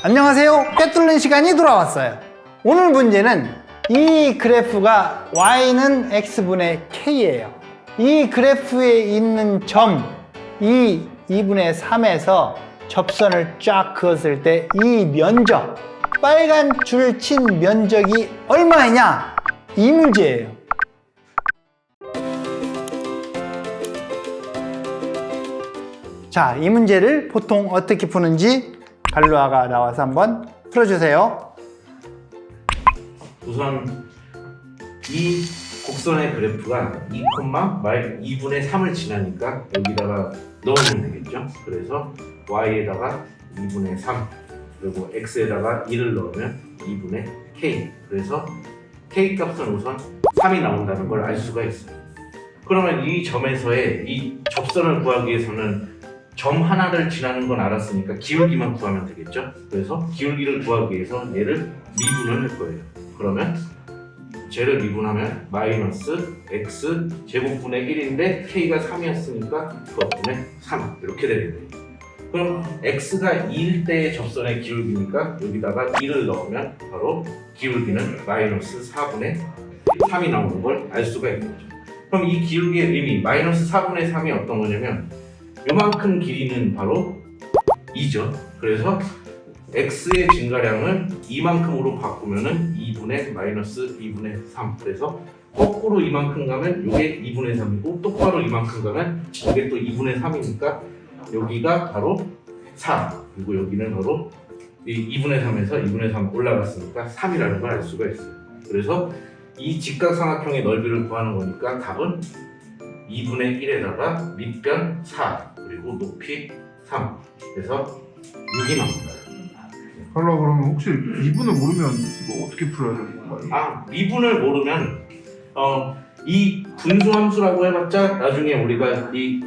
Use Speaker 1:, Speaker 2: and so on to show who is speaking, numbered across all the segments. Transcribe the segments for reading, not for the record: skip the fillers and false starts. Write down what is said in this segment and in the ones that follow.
Speaker 1: 안녕하세요. 꿰뚫는 시간이 돌아왔어요. 오늘 문제는 이 그래프가 y는 x분의 k예요. 이 그래프에 있는 점 2분의 3에서 접선을 쫙 그었을 때 이 면적, 빨간 줄 친 면적이 얼마이냐? 이 문제예요. 자, 이 문제를 보통 어떻게 푸는지 갈루아가 나와서 한번 풀어주세요.
Speaker 2: 우선 이 곡선의 그래프가 2,-2분의 3을 지나니까 여기다가 넣으면 되겠죠. 그래서 y에다가 2분의 3 그리고 x에다가 1을 넣으면 2분의 k. 그래서 k 값은 우선 3이 나온다는 걸 알 수가 있어요. 그러면 이 점에서의 이 접선을 구하기 위해서는 점 하나를 지나는 건 알았으니까 기울기만 구하면 되겠죠. 그래서 기울기를 구하기 위해서 얘를 미분을 할 거예요. 그러면 쟤를 미분하면 마이너스 x 제곱분의 1인데 k가 3이었으니까 그것분의 3 이렇게 되겠네요. 그럼 x가 2일 때의 접선의 기울기니까 여기다가 2를 넣으면 바로 기울기는 마이너스 4분의 3이 나오는 걸 알 수가 있는 거죠. 그럼 이 기울기의 의미 마이너스 4분의 3이 어떤 거냐면 요만큼 길이는 바로 2죠. 그래서 x의 증가량을 이만큼으로 바꾸면은 2분의 마이너스 2분의 3. 그래서 거꾸로 이만큼 가면 이게 2분의 3이고 똑바로 이만큼 가면 이게 또 2분의 3이니까 여기가 바로 4. 그리고 여기는 바로 이 2분의 3에서 2분의 3 올라갔으니까 3이라는 걸 알 수가 있어요. 그래서 이 직각삼각형의 넓이를 구하는 거니까 답은 2분의 1에다가 밑변 4 그리고 높이 3 그래서 6이 나옵니다.
Speaker 3: 그러면 혹시 미분을 모르면 이거 어떻게 풀어야 되는 건가요?
Speaker 2: 미분을 모르면 이 분수함수라고 해봤자 나중에 우리가 이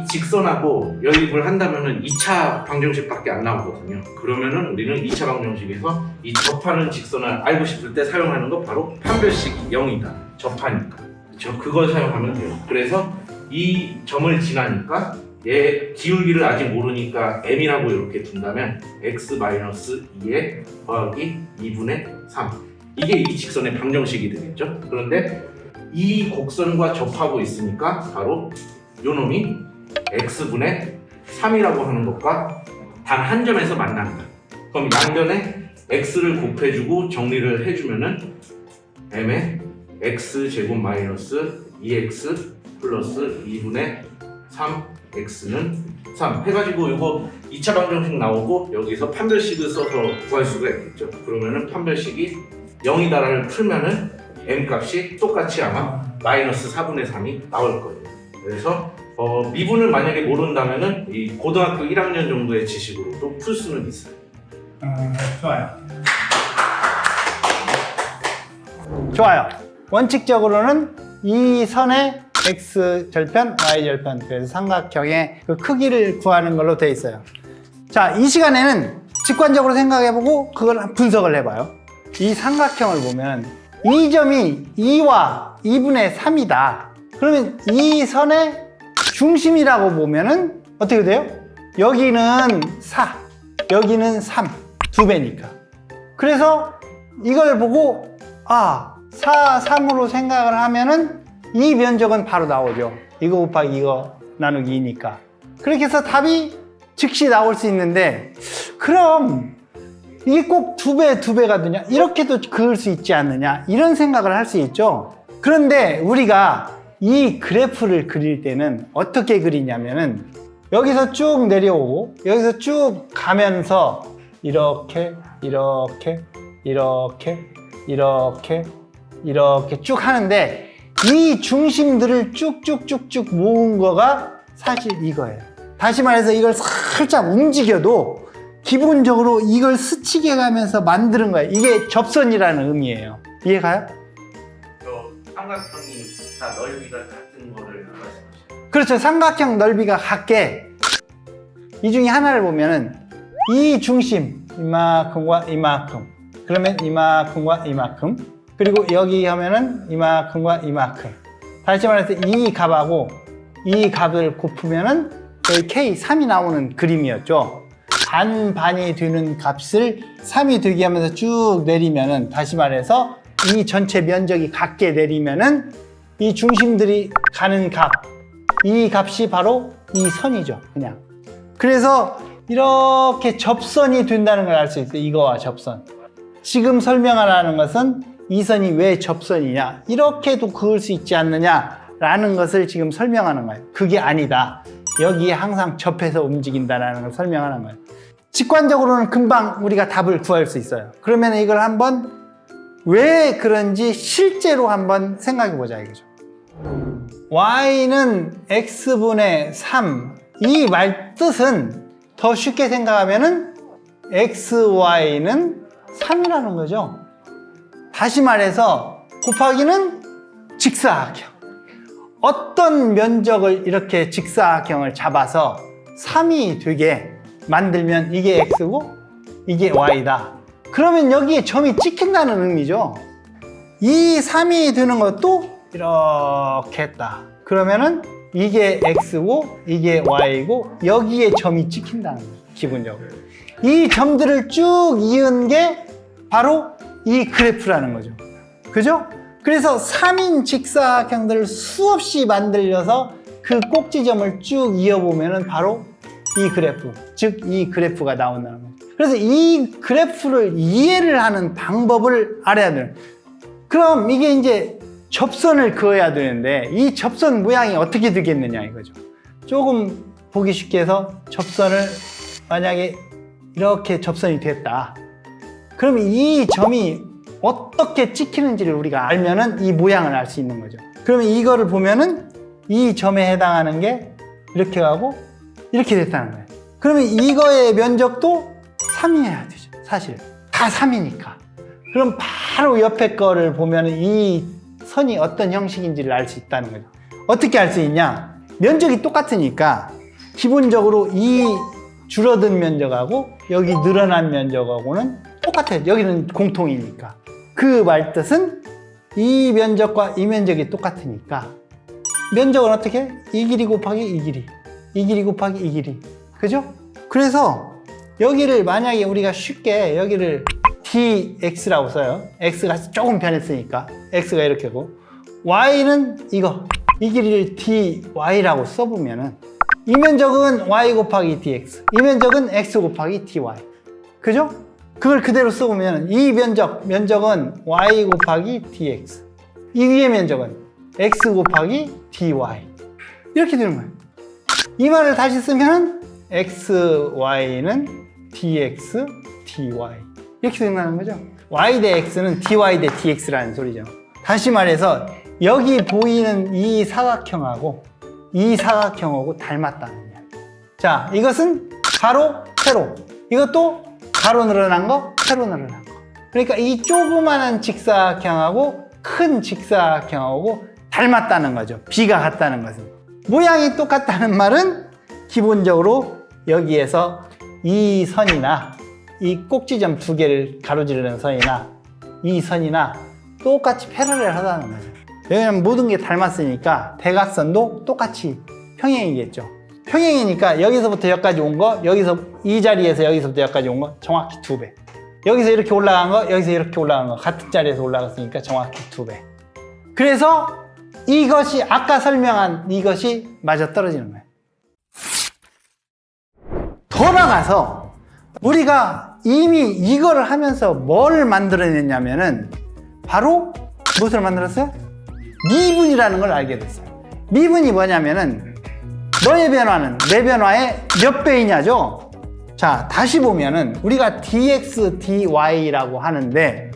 Speaker 2: 직선하고 연립을 한다면은 2차 방정식밖에 안 나오거든요. 그러면은 우리는 2차 방정식에서 이 접하는 직선을 알고 싶을 때 사용하는 거 바로 판별식이 0이다. 접하니까. 그렇죠? 그걸 사용하면 돼요. 그래서 이 점을 지나니까 얘 기울기를 아직 모르니까 m이라고 이렇게 둔다면 x-2에 더하기 2분의 3 이게 이 직선의 방정식이 되겠죠. 그런데 이 곡선과 접하고 있으니까 바로 요 놈이 x분의 3이라고 하는 것과 단 한 점에서 만난다. 그럼 양변에 x를 곱해주고 정리를 해주면은 m의 x제곱 마이너스 2x 플러스 2분의 3x는 3 해가지고 이거 2차 방정식 나오고 여기서 판별식을 써서 구할 수가 있겠죠. 그러면은 판별식이 0이다를 풀면은 m 값이 똑같이 아마 마이너스 4분의 3이 나올 거예요. 그래서 미분을 만약에 모른다면은 이 고등학교 1학년 정도의 지식으로도 풀 수는 있어요.
Speaker 1: 좋아요. 좋아요. 원칙적으로는 이 선의 x 절편, y 절편, 그래서 삼각형의 그 크기를 구하는 걸로 되어 있어요. 자, 이 시간에는 직관적으로 생각해보고 그걸 분석을 해봐요. 이 삼각형을 보면 이 점이 2와 2분의 3이다. 그러면 이 선의 중심이라고 보면은 어떻게 돼요? 여기는 4, 여기는 3, 2배니까. 그래서 이걸 보고 4, 3으로 생각을 하면은 이 면적은 바로 나오죠. 이거 곱하기 이거 나누기 2니까. 그렇게 해서 답이 즉시 나올 수 있는데 그럼 이게 꼭 2배가 되냐? 이렇게도 그을 수 있지 않느냐? 이런 생각을 할 수 있죠. 그런데 우리가 이 그래프를 그릴 때는 어떻게 그리냐면은 여기서 쭉 내려오고 여기서 쭉 가면서 이렇게 쭉 하는데 이 중심들을 쭉쭉쭉쭉 모은 거가 사실 이거예요. 다시 말해서 이걸 살짝 움직여도 기본적으로 이걸 스치게 가면서 만드는 거예요. 이게 접선이라는 의미예요. 이해가요?
Speaker 2: 삼각형이 다 넓이가 같은 거를 말씀하시죠.
Speaker 1: 그렇죠. 삼각형 넓이가 같게 이 중에 하나를 보면은 이 중심 이만큼과 이만큼 그러면 이만큼과 이만큼 그리고 여기 하면은 이만큼과 이만큼 다시 말해서 이 값하고 이 값을 곱으면은 여기 K3이 나오는 그림이었죠. 반반이 되는 값을 3이 되게 하면서 쭉 내리면은, 다시 말해서 이 전체 면적이 같게 내리면은 이 중심들이 가는 값, 이 값이 바로 이 선이죠, 그냥. 그래서 이렇게 접선이 된다는 걸 알 수 있어요. 이거와 접선. 지금 설명하라는 것은 이 선이 왜 접선이냐, 이렇게도 그을 수 있지 않느냐라는 것을 지금 설명하는 거예요. 그게 아니다. 여기에 항상 접해서 움직인다는 걸 설명하는 거예요. 직관적으로는 금방 우리가 답을 구할 수 있어요. 그러면 이걸 한번 왜 그런지 실제로 한번 생각해 보자 이거죠. y는 x분의 3, 이 말 뜻은 더 쉽게 생각하면은 xy는 3이라는 거죠. 다시 말해서 곱하기는 직사각형. 어떤 면적을 이렇게 직사각형을 잡아서 3이 되게 만들면 이게 x고 이게 y다. 그러면 여기에 점이 찍힌다는 의미죠. 이 3이 되는 것도 이렇게 했다. 그러면은 이게 x고 이게 y고 여기에 점이 찍힌다는 거예요. 기본적으로. 이 점들을 쭉 이은 게 바로 이 그래프라는 거죠. 그죠? 그래서 3인 직사각형들을 수없이 만들려서 그 꼭지점을 쭉 이어보면은 바로 이 그래프, 즉 이 그래프가 나온다는 거죠. 그래서 이 그래프를 이해를 하는 방법을 알아야 돼요. 그럼 이게 이제 접선을 그어야 되는데 이 접선 모양이 어떻게 되겠느냐 이거죠. 조금 보기 쉽게 해서 접선을 만약에 이렇게 접선이 됐다. 그럼 이 점이 어떻게 찍히는지를 우리가 알면은 이 모양을 알 수 있는 거죠. 그러면 이거를 보면은 이 점에 해당하는 게 이렇게 가고 이렇게 됐다는 거예요. 그러면 이거의 면적도 3이어야 되죠. 사실 다 3이니까. 그럼 바로 옆에 거를 보면은 이 선이 어떤 형식인지를 알 수 있다는 거죠. 어떻게 알 수 있냐? 면적이 똑같으니까 기본적으로 이 줄어든 면적하고 여기 늘어난 면적하고는 똑같아요. 여기는 공통이니까. 그 말뜻은 이 면적과 이 면적이 똑같으니까 면적은 어떻게 해? 이 길이 곱하기 이 길이, 이 길이 곱하기 이 길이. 그죠? 그래서 여기를 만약에 우리가 쉽게 여기를 dx라고 써요. x가 조금 변했으니까 x가 이렇게 고 y는 이거, 이 길이를 dy라고 써보면은 이 면적은 y 곱하기 dx, 이 면적은 x 곱하기 dy. 그죠? 그걸 그대로 써보면 이 면적은 y 곱하기 dx, 이 위의 면적은 x 곱하기 dy. 이렇게 되는 거예요. 이 말을 다시 쓰면 xy는 dx, dy. 이렇게 생각하는 거죠. y 대 x는 dy 대 dx라는 소리죠. 다시 말해서 여기 보이는 이 사각형하고 이 사각형하고 닮았다는 이야기. 자, 이것은 가로, 세로. 이것도 가로 늘어난 거, 세로 늘어난 거. 그러니까 이 조그마한 직사각형하고 큰 직사각형하고 닮았다는 거죠. 비가 같다는 것은. 모양이 똑같다는 말은 기본적으로 여기에서 이 선이나 이 꼭지점 두 개를 가로지르는 선이나 이 선이나 똑같이 패러렐 하다는 거죠. 왜냐면 모든 게 닮았으니까 대각선도 똑같이 평행이겠죠. 평행이니까 여기서부터 여기까지 온 거, 여기서 이 자리에서 여기서부터 여기까지 온 거 정확히 2배. 여기서 이렇게 올라간 거, 여기서 이렇게 올라간 거 같은 자리에서 올라갔으니까 정확히 2배. 그래서 이것이 아까 설명한 이것이 맞아 떨어지는 거예요. 더 나가서 우리가 이미 이거를 하면서 뭘 만들어냈냐면은 바로 무엇을 만들었어요? 미분이라는 걸 알게 됐어요. 미분이 뭐냐면은 너의 변화는 내 변화의 몇 배이냐죠? 자, 다시 보면은 우리가 dx, dy라고 하는데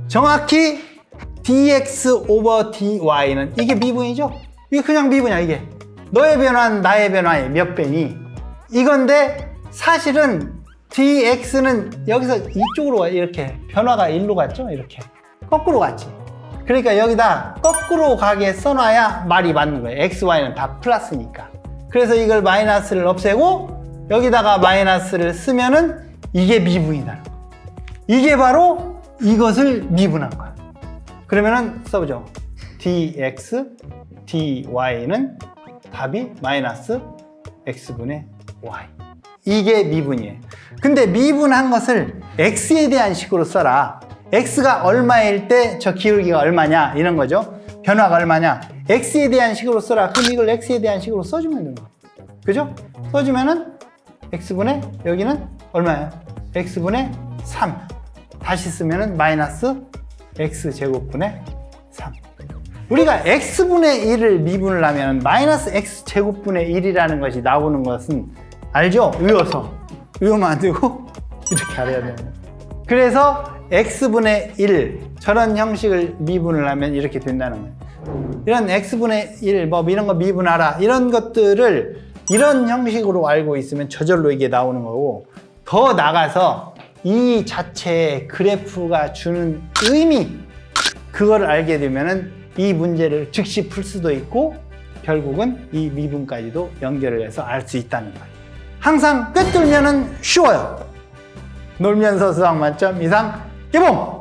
Speaker 1: 정확히 dx 오버 dy는 이게 미분이죠? 이게 그냥 미분이야, 이게. 너의 변화는 나의 변화의 몇 배니? 이건데 사실은 dx는 여기서 이쪽으로 이렇게 변화가 일로 갔죠? 이렇게. 거꾸로 갔지. 그러니까 여기다 거꾸로 가게 써놔야 말이 맞는 거예요. x, y는 다 플러스니까. 그래서 이걸 마이너스를 없애고 여기다가 마이너스를 쓰면은 이게 미분이다. 이게 바로 이것을 미분한 거야. 그러면은 써보죠. dx, dy는 답이 마이너스 x분의 y. 이게 미분이에요. 근데 미분한 것을 x에 대한 식으로 써라. x가 얼마일 때 저 기울기가 얼마냐 이런 거죠. 변화가 얼마냐. x에 대한 식으로 써라. 그럼 이걸 x에 대한 식으로 써주면 되는 거예요. 그죠? 써주면은 x분의 여기는 얼마예요? x분의 3. 다시 쓰면은 마이너스 x제곱분의 3. 우리가 x분의 1을 미분을 하면 마이너스 x제곱분의 1이라는 것이 나오는 것은 알죠? 외우면 안 되고 이렇게 알아야 돼요. 그래서 x분의 1 저런 형식을 미분을 하면 이렇게 된다는 거예요. 이런 x분의 1 뭐 이런 거 미분하라 이런 것들을 이런 형식으로 알고 있으면 저절로 이게 나오는 거고, 더 나가서 이 자체의 그래프가 주는 의미 그걸 알게 되면은 이 문제를 즉시 풀 수도 있고 결국은 이 미분까지도 연결을 해서 알 수 있다는 거예요. 항상 꿰뚫면은 쉬워요. 놀면서 수학 만점 이상 개봉!